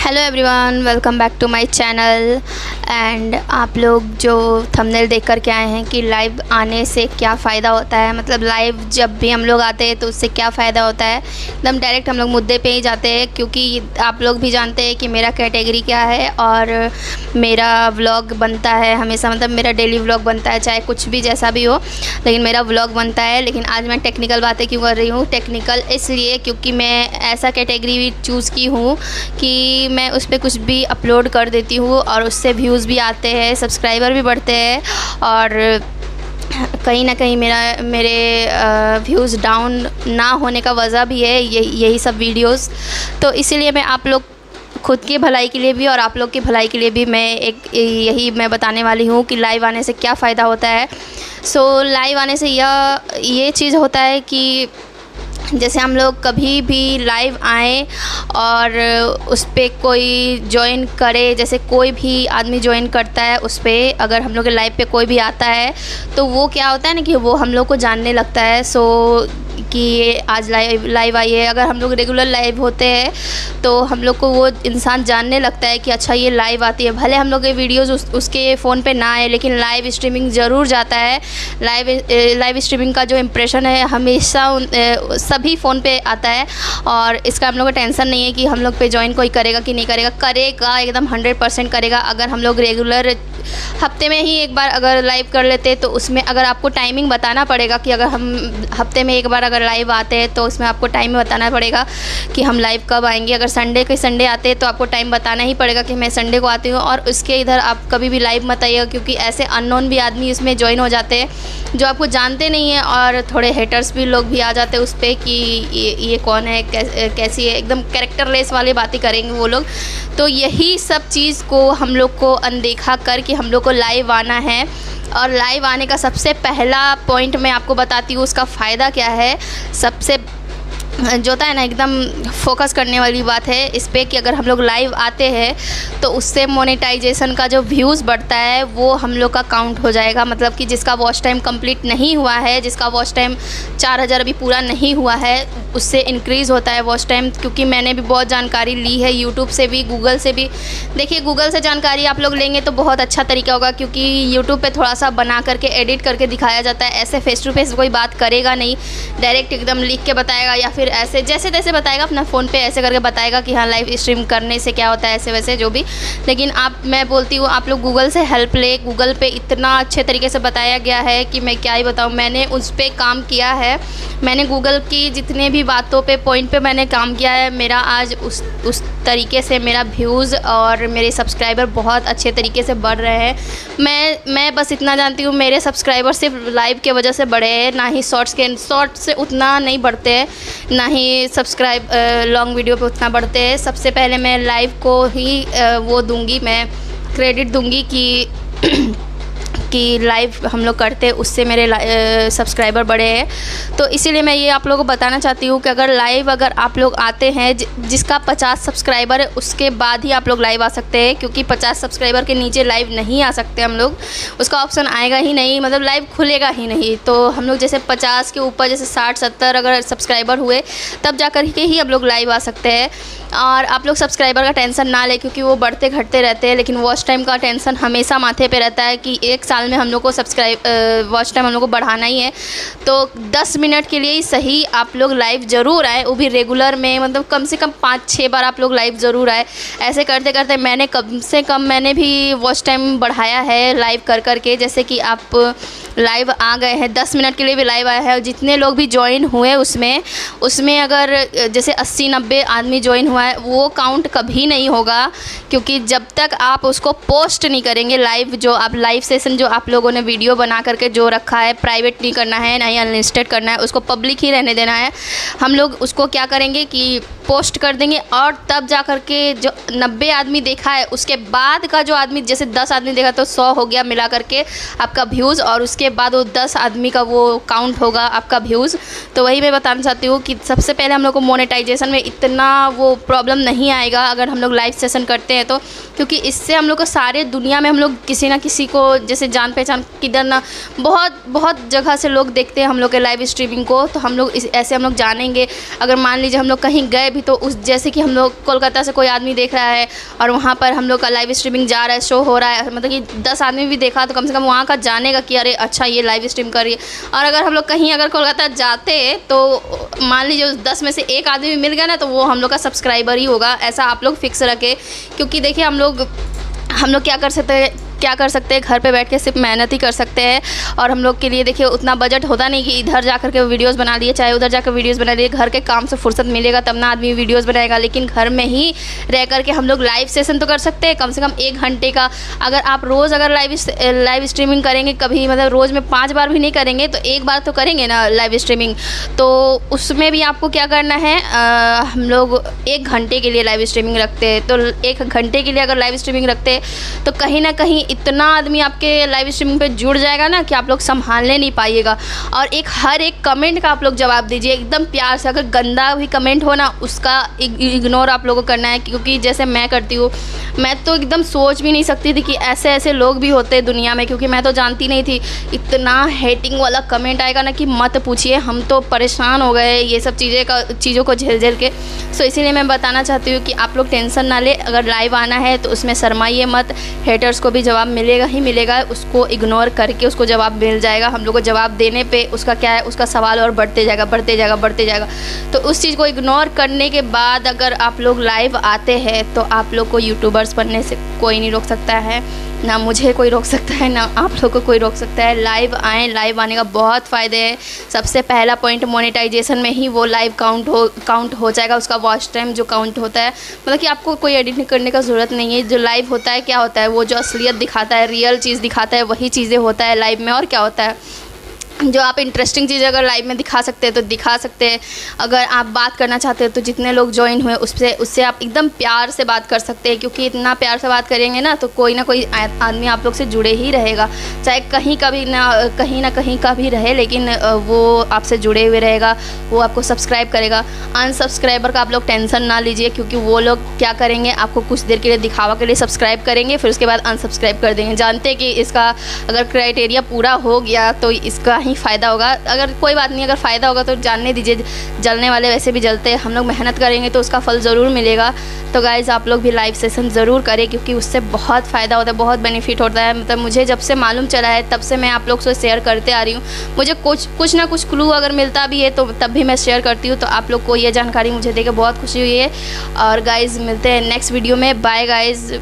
Hello everyone, welcome back to my channel. And आप लोग जो थंबनेल देख कर के आए हैं कि लाइव आने से क्या फ़ायदा होता है, मतलब लाइव जब भी हम लोग आते हैं तो उससे क्या फ़ायदा होता है, एकदम डायरेक्ट हम लोग मुद्दे पे ही जाते हैं। क्योंकि आप लोग भी जानते हैं कि मेरा कैटेगरी क्या है और मेरा व्लॉग बनता है हमेशा, मतलब मेरा डेली व्लॉग बनता है, चाहे कुछ भी जैसा भी हो, लेकिन मेरा व्लॉग बनता है। लेकिन आज मैं टेक्निकल बातें क्यों कर रही हूँ? टेक्निकल इसलिए क्योंकि मैं ऐसा कैटेगरी चूज़ की हूँ कि मैं उस पर कुछ भी अपलोड कर देती हूँ और उससे व्यूज़ भी आते हैं, सब्सक्राइबर भी बढ़ते हैं और कहीं ना कहीं मेरे व्यूज़ डाउन ना होने का वजह भी है यही सब वीडियोस। तो इसीलिए मैं आप लोग खुद की भलाई के लिए भी और आप लोग की भलाई के लिए भी यही मैं बताने वाली हूँ कि लाइव आने से क्या फ़ायदा होता है। लाइव आने से ये चीज़ होता है कि जैसे हम लोग कभी भी लाइव आएँ और उस पर कोई ज्वाइन करे, जैसे कोई भी आदमी ज्वाइन करता है उस पर, अगर हम लोग के लाइव पे कोई भी आता है तो वो क्या होता है ना कि वो हम लोग को जानने लगता है। कि ये आज लाइव आई है। अगर हम लोग रेगुलर लाइव होते हैं तो हम लोग को वो इंसान जानने लगता है कि अच्छा ये लाइव आती है। भले हम लोग के वीडियोज़ उसके फ़ोन पे ना आए, लेकिन लाइव स्ट्रीमिंग ज़रूर जाता है। लाइव स्ट्रीमिंग का जो इम्प्रेशन है हमेशा सभी फ़ोन पे आता है और इसका हम लोग को टेंशन नहीं है कि हम लोग पे ज्वाइन कोई करेगा कि नहीं करेगा एकदम 100% करेगा। अगर हम लोग रेगुलर हफ्ते में ही एक बार अगर लाइव कर लेते तो उसमें अगर आपको टाइमिंग बताना पड़ेगा कि अगर हम हफ्ते में एक बार अगर लाइव आते हैं तो उसमें आपको टाइम बताना पड़ेगा कि हम लाइव कब आएंगे। अगर संडे आते हैं तो आपको टाइम बताना ही पड़ेगा कि मैं संडे को आती हूँ। और उसके इधर आप कभी भी लाइव मत आइएगा, क्योंकि ऐसे अननोन भी आदमी इसमें ज्वाइन हो जाते हैं जो आपको जानते नहीं हैं और थोड़े हेटर्स भी लोग भी आ जाते हैं उस पर कि ये कौन है, कैसी है, एकदम कैरेक्टरलेस वाली बातें करेंगे वो लोग। तो यही सब चीज़ को हम लोग को अनदेखा करके हम लोग को लाइव आना है। और लाइव आने का सबसे पहला पॉइंट मैं आपको बताती हूँ, उसका फ़ायदा क्या है। सबसे जो होता है ना, एकदम फोकस करने वाली बात है इस पर कि अगर हम लोग लाइव आते हैं तो उससे मोनेटाइजेशन का जो व्यूज़ बढ़ता है वो हम लोग का काउंट हो जाएगा। मतलब कि जिसका वॉच टाइम कंप्लीट नहीं हुआ है, जिसका वॉच टाइम 4000 अभी पूरा नहीं हुआ है, उससे इंक्रीज़ होता है वॉच टाइम। क्योंकि मैंने भी बहुत जानकारी ली है यूट्यूब से भी, गूगल से भी। देखिए, गूगल से जानकारी आप लोग लेंगे तो बहुत अच्छा तरीका होगा, क्योंकि यूट्यूब पे थोड़ा सा बना करके एडिट करके दिखाया जाता है। ऐसे फेस टू फेस कोई बात करेगा नहीं, डायरेक्ट एकदम लिख के बताएगा या फिर ऐसे जैसे तैसे बताएगा, अपना फ़ोन पे ऐसे करके बताएगा कि हाँ लाइव स्ट्रीम करने से क्या होता है, ऐसे वैसे जो भी। लेकिन मैं बोलती हूँ आप लोग गूगल से हेल्प ले। गूगल पे इतना अच्छे तरीके से बताया गया है कि मैं क्या ही बताऊँ। मैंने उस पर काम किया है, मैंने गूगल की जितने भी बातों पे पॉइंट पे मैंने काम किया है। मेरा आज उस तरीके से मेरा व्यूज़ और मेरे सब्सक्राइबर बहुत अच्छे तरीके से बढ़ रहे हैं। मैं बस इतना जानती हूँ, मेरे सब्सक्राइबर सिर्फ लाइव के वजह से बढ़े हैं, ना ही शॉर्ट्स से उतना नहीं बढ़ते हैं, ना ही सब्सक्राइब लॉन्ग वीडियो पे उतना बढ़ते हैं। सबसे पहले मैं लाइव को ही वो दूंगी, मैं क्रेडिट दूंगी कि लाइव हम लोग करते उससे मेरे सब्सक्राइबर बढ़े हैं। तो इसीलिए मैं ये आप लोगों को बताना चाहती हूँ कि अगर आप लोग आते हैं, जिसका 50 सब्सक्राइबर है उसके बाद ही आप लोग लाइव आ सकते हैं। क्योंकि 50 सब्सक्राइबर के नीचे लाइव नहीं आ सकते हम लोग, उसका ऑप्शन आएगा ही नहीं, मतलब लाइव खुलेगा ही नहीं। तो हम लोग जैसे 50 के ऊपर, जैसे 60-70 अगर सब्सक्राइबर हुए तब जा कर के ही हम लोग लाइव आ सकते हैं। और आप लोग सब्सक्राइबर का टेंशन ना लें, क्योंकि वो बढ़ते घटते रहते हैं, लेकिन वॉच टाइम का टेंशन हमेशा माथे पे रहता है कि एक साल में हम लोग को वॉच टाइम हम लोग को बढ़ाना ही है। तो 10 मिनट के लिए ही सही आप लोग लाइव ज़रूर आए, वो भी रेगुलर में, मतलब कम से कम 5-6 बार आप लोग लाइव ज़रूर आए। ऐसे करते करते मैंने कम से कम मैंने भी वॉच टाइम बढ़ाया है लाइव कर के। जैसे कि आप लाइव आ गए हैं, 10 मिनट के लिए भी लाइव आया है और जितने लोग भी ज्वाइन हुए उसमें अगर जैसे 80-90 आदमी ज्वाइन हुआ है, वो काउंट कभी नहीं होगा। क्योंकि जब तक आप उसको पोस्ट नहीं करेंगे, लाइव सेशन जो आप लोगों ने वीडियो बना करके जो रखा है, प्राइवेट नहीं करना है, ना ही अनलिस्टेड करना है, उसको पब्लिक ही रहने देना है। हम लोग उसको क्या करेंगे कि पोस्ट कर देंगे और तब जा कर के जो 90 आदमी देखा है उसके बाद का जो आदमी, जैसे 10 आदमी देखा तो 100 हो गया मिला करके आपका व्यूज़, और उसके बाद वो 10 आदमी का वो काउंट होगा आपका व्यूज़। तो वही मैं बताना चाहती हूँ कि सबसे पहले हम लोग को मोनेटाइजेशन में इतना वो प्रॉब्लम नहीं आएगा अगर हम लोग लाइव सेशन करते हैं तो, क्योंकि इससे हम लोग को सारे दुनिया में हम लोग किसी ना किसी को जैसे जान पहचान किधर ना बहुत जगह से लोग देखते हैं हम लोग के लाइव स्ट्रीमिंग को, तो हम लोग ऐसे हम लोग जानेंगे। अगर मान लीजिए हम लोग कहीं गए भी तो उस जैसे कि हम लोग कोलकाता से कोई आदमी देख रहा है और वहाँ पर हम लोग का लाइव स्ट्रीमिंग जा रहा है, शो हो रहा है, मतलब कि 10 आदमी भी देखा तो कम से कम वहाँ का जानेगा कि अरे अच्छा ये लाइव स्ट्रीम कर रही है। और अगर हम लोग कहीं अगर कोलकाता जाते तो मान लीजिए उस 10 में से एक आदमी भी मिल गया ना तो वो हम लोग का सब्सक्राइबर ही होगा, ऐसा आप लोग फिक्स रखें। क्योंकि देखिए हम लोग क्या कर सकते हैं घर पे बैठ के सिर्फ मेहनत ही कर सकते हैं। और हम लोग के लिए देखिए उतना बजट होता नहीं कि इधर जाकर के वीडियोस बना लिए, चाहे उधर जाकर वीडियोस बना लिए। घर के काम से फुर्सत मिलेगा तब ना आदमी वीडियोस बनाएगा, लेकिन घर में ही रह करके हम लोग लाइव सेशन तो कर सकते हैं कम से कम 1 घंटे का। अगर आप रोज़ अगर लाइव स्ट्रीमिंग करेंगे, कभी मतलब रोज़ में 5 बार भी नहीं करेंगे तो 1 बार तो करेंगे ना लाइव स्ट्रीमिंग, तो उसमें भी आपको क्या करना है, हम लोग 1 घंटे के लिए लाइव स्ट्रीमिंग रखते हैं। तो 1 घंटे के लिए अगर लाइव स्ट्रीमिंग रखते हैं तो कहीं ना कहीं इतना आदमी आपके लाइव स्ट्रीमिंग पे जुड़ जाएगा ना कि आप लोग संभालने नहीं पाइएगा। और हर एक कमेंट का आप लोग जवाब दीजिए एकदम प्यार से। अगर गंदा भी कमेंट हो ना उसका इग्नोर आप लोगों को करना है, क्योंकि जैसे मैं करती हूँ, मैं तो एकदम सोच भी नहीं सकती थी कि ऐसे ऐसे लोग भी होते हैं दुनिया में, क्योंकि मैं तो जानती नहीं थी। इतना हेटिंग वाला कमेंट आएगा ना कि मत पूछिए, हम तो परेशान हो गए ये सब चीज़ों को झेल के। सो इसीलिए मैं बताना चाहती हूँ कि आप लोग टेंशन ना ले, अगर लाइव आना है तो उसमें शर्माइए मत। हेटर्स को भी जवाब मिलेगा ही मिलेगा, उसको इग्नोर करके उसको जवाब मिल जाएगा। हम लोग को जवाब देने पे उसका क्या है, उसका सवाल और बढ़ते जाएगा। तो उस चीज़ को इग्नोर करने के बाद अगर आप लोग लाइव आते हैं तो आप लोग को यूट्यूबर्स बनने से कोई नहीं रोक सकता है, ना मुझे कोई रोक सकता है, ना आप लोग को कोई रोक सकता है। लाइव आएँ, लाइव आने का बहुत फ़ायदे हैं। सबसे पहला पॉइंट मोनेटाइजेशन में ही वो लाइव काउंट हो जाएगा, उसका वॉच टाइम जो काउंट होता है, मतलब कि आपको कोई एडिटिंग करने का ज़रूरत नहीं है। जो लाइव होता है क्या होता है, वो जो असलियत दिखाता है, रियल चीज़ दिखाता है, वही चीज़ें होता है लाइव में। और क्या होता है, जो आप इंटरेस्टिंग चीज़ अगर लाइव में दिखा सकते हैं तो दिखा सकते हैं। अगर आप बात करना चाहते हैं तो जितने लोग ज्वाइन हुए उससे आप एकदम प्यार से बात कर सकते हैं, क्योंकि इतना प्यार से बात करेंगे ना तो कोई ना कोई आदमी आप लोग से जुड़े ही रहेगा, चाहे कहीं ना कहीं का भी रहे, लेकिन वो आपसे जुड़े हुए रहेगा, वो आपको सब्सक्राइब करेगा। अनसब्सक्राइबर का आप लोग टेंशन ना लीजिए, क्योंकि वो लोग क्या करेंगे, आपको कुछ देर के लिए दिखावा के लिए सब्सक्राइब करेंगे, फिर उसके बाद अनसब्सक्राइब कर देंगे। जानते हैं कि इसका अगर क्राइटेरिया पूरा हो गया तो इसका ही फ़ायदा होगा। अगर कोई बात नहीं, अगर फ़ायदा होगा तो जानने दीजिए, जलने वाले वैसे भी जलते हैं। हम लोग मेहनत करेंगे तो उसका फल ज़रूर मिलेगा। तो गाइज़ आप लोग भी लाइव सेशन ज़रूर करें, क्योंकि उससे बहुत फ़ायदा होता है, बहुत बेनिफिट होता है। मतलब मुझे जब से मालूम चला है तब से मैं आप लोग से शेयर करते आ रही हूँ। मुझे कुछ ना कुछ क्लू अगर मिलता भी है तो तब भी मैं शेयर करती हूँ। तो आप लोग को ये जानकारी मुझे देकर बहुत खुशी हुई है। और गाइज़ मिलते हैं नेक्स्ट वीडियो में। Bye guys.